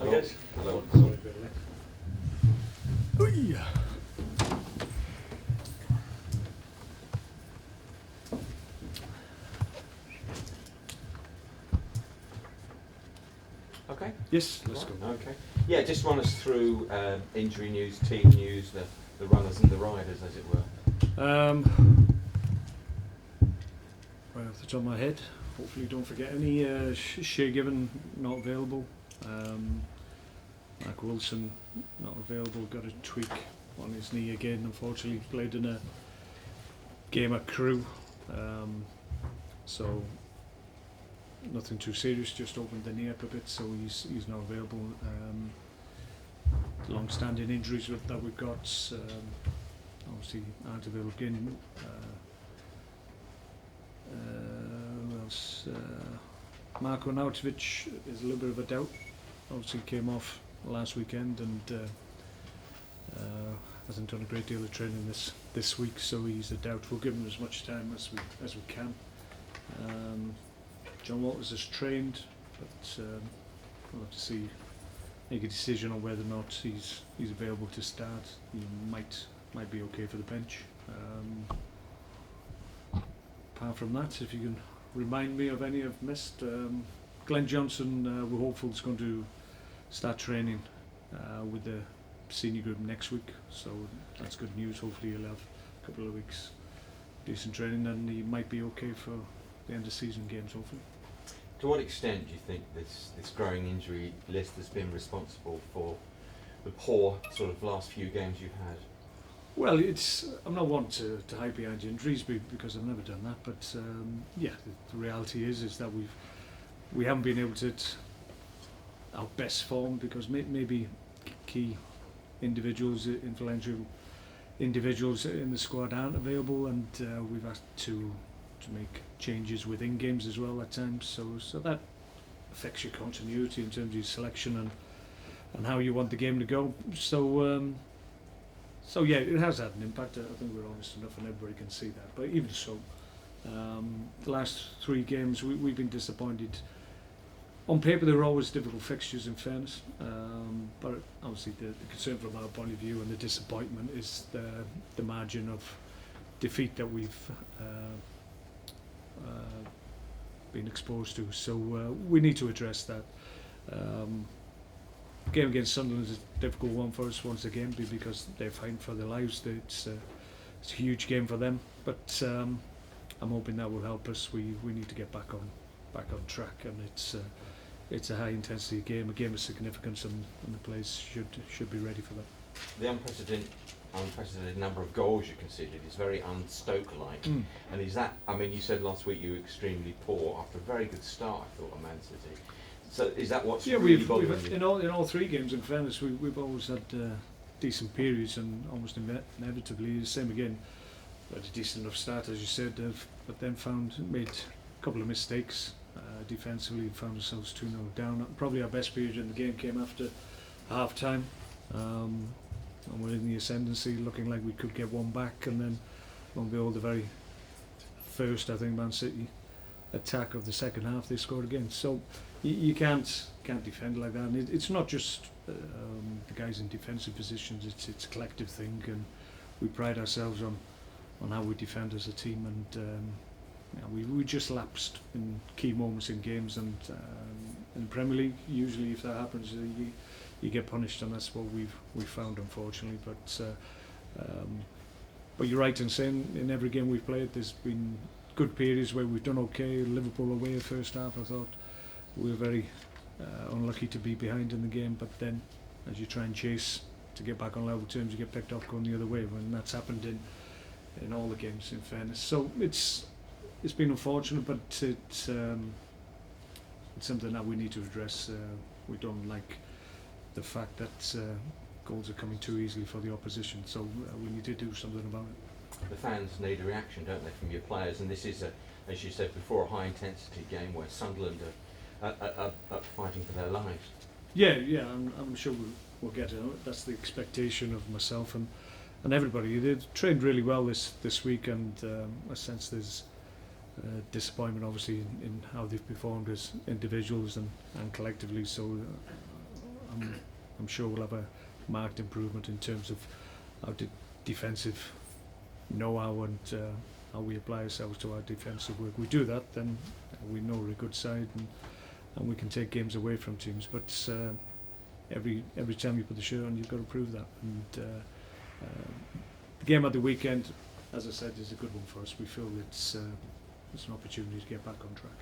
Okay. Hello. Okay. Yes, let's go. Okay. Yeah, just run us through injury news, team news, the runners and the riders, as it were. Right off the top of my head, hopefully don't forget any. Shea Given not available. Mark Wilson not available. Got a tweak on his knee again. Unfortunately, played in a game at Crewe, so nothing too serious. Just opened the knee up a bit, so he's not available. Long-standing injuries that we've got obviously aren't available again. Who else? Marko Nautovic is a little bit of a doubt. Obviously came off last weekend and hasn't done a great deal of training this week, so he's a doubt. We'll give him as much time as we can. John Walters is trained, but we'll have to see, make a decision on whether or not he's available to start. He might be okay for the bench. Apart from that, if you can remind me of any I've missed, Glenn Johnson, we're hopeful is going to start training with the senior group next week, so that's good news. Hopefully he'll have a couple of weeks decent training and he might be okay for the end of season games, hopefully. To what extent do you think this growing injury list has been responsible for the poor sort of last few games you've had? Well, I'm not one to hide behind injuries because I've never done that, but yeah, the reality is that we haven't been able to hit our best form because maybe key individuals, influential individuals in the squad aren't available, and we've had to make changes within games as well at times, so that affects your continuity in terms of your selection and how you want the game to go. So yeah, it has had an impact. I think we're honest enough and everybody can see that, but even so, the last 3 games we've been disappointed. On paper they were always difficult fixtures, in fairness, but obviously the concern from our point of view and the disappointment is the margin of defeat that we've been exposed to, so we need to address that. Game against Sunderland is a difficult one for us once again because they're fighting for their lives. It's a huge game for them, but I'm hoping that will help us. We need to get back on track, and it's a high intensity game, a game of significance, and the players should be ready for that. The unprecedented number of goals you conceded is very un-Stoke-like. And is that, I mean, you said last week you were extremely poor after a very good start, I thought, at Man City. So is that what's really bothering you? In all 3 games, in fairness, we've always had decent periods, and almost inevitably the same again. We had a decent enough start, as you said, but then made a couple of mistakes defensively and found ourselves 2-0 down. Probably our best period in the game came after half time. And we're in the ascendancy, looking like we could get one back, and then lo and behold, the very first, I think, Man City attack of the second half, they scored again. So you can't defend like that. And it's not just the guys in defensive positions; it's a collective thing, and we pride ourselves on how we defend as a team. And we just lapsed in key moments in games, and in the Premier League, usually if that happens, you get punished, and that's what we've found, unfortunately. But you're right in saying in every game we've played, there's been good periods where we've done okay. Liverpool away the first half, I thought we were very unlucky to be behind in the game, but then as you try and chase to get back on level terms, you get picked off going the other way, and that's happened in all the games, in fairness. So it's been unfortunate, but it's something that we need to address. We don't like the fact that goals are coming too easily for the opposition, so we need to do something about it. The fans need a reaction, don't they, from your players? And this is, as you said before, a high-intensity game where Sunderland are fighting for their lives. Yeah, I'm sure we'll get it. That's the expectation of myself and everybody. They've trained really well this week, and I sense there's disappointment, obviously, in how they've performed as individuals and collectively. So I'm sure we'll have a marked improvement in terms of our defensive know-how and how we apply ourselves to our defensive work. We do that, then we know we're a good side, and we can take games away from teams. But every time you put the shirt on, you've got to prove that. And the game at the weekend, as I said, is a good one for us. We feel it's an opportunity to get back on track.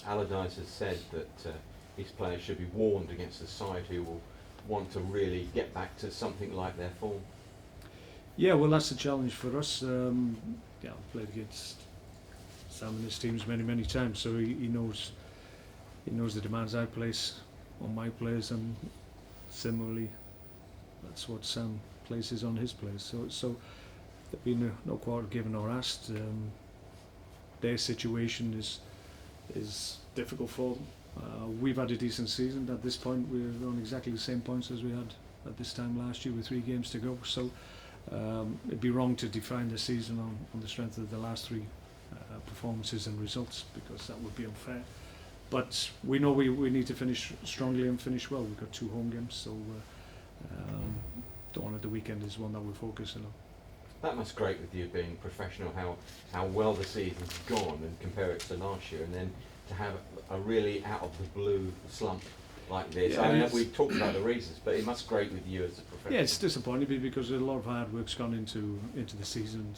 Allardyce has said that his players should be warned against the side who will want to really get back to something like their form. Yeah, well, that's the challenge for us. I've played against Sam and his teams many times, so he knows the demands I place on my players, and similarly, that's what Sam places on his players. So there'll be no quarter given or asked. Their situation is difficult for them. We've had a decent season. At this point, we're on exactly the same points as we had at this time last year with 3 games to go. So it'd be wrong to define the season on the strength of the last 3 performances and results, because that would be unfair. But we know we need to finish strongly and finish well. We've got 2 home games, so the one at the weekend is one that we're focusing on. That must be great with you being professional, how well the season's gone, and compare it to last year, and then to have a really out of the blue slump like this. Yeah, I mean, we've talked about the reasons, but it must be great with you as a professional. Yeah, it's disappointing because a lot of hard work's gone into the season.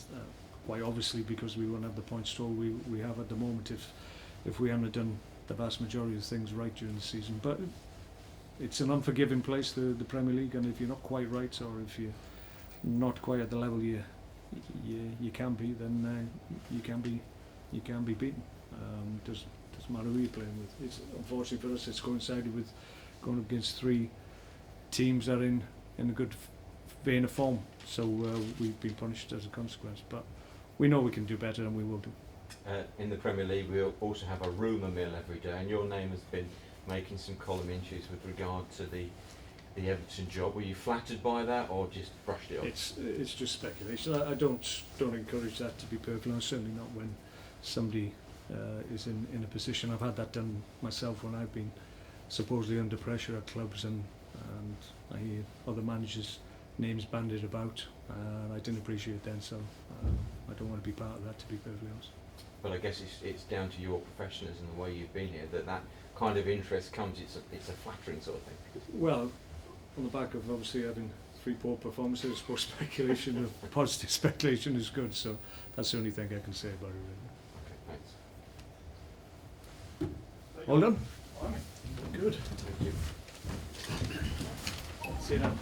Quite obviously, because we won't have the points total we have at the moment if we haven't done the vast majority of things right during the season. But it's an unforgiving place, the Premier League, and if you're not quite right, or if you're not quite at the level you can be, then you can be beaten. Doesn't matter who you're playing with. It's unfortunately for us, it's coincided with going up against 3 teams that are in a good vein of form. So we've been punished as a consequence. But we know we can do better, and we will do. In the Premier League, we also have a rumour mill every day, and your name has been making some column inches with regard to the Everton job. Were you flattered by that, or just brushed it off? It's just speculation. I don't encourage that, to be perfectly honest. Certainly not when somebody is in a position. I've had that done myself when I've been supposedly under pressure at clubs, and I hear other managers' names bandied about, and I didn't appreciate then, so I don't want to be part of that, to be perfectly honest. But I guess it's down to your professionalism, the way you've been here, that kind of interest comes. It's a flattering sort of thing. Well, on the back of obviously having 3 poor performances, I suppose speculation of positive speculation is good, so that's the only thing I can say about it, really. Okay, thanks. Well done. Blimey. Good. Thank you. See you now.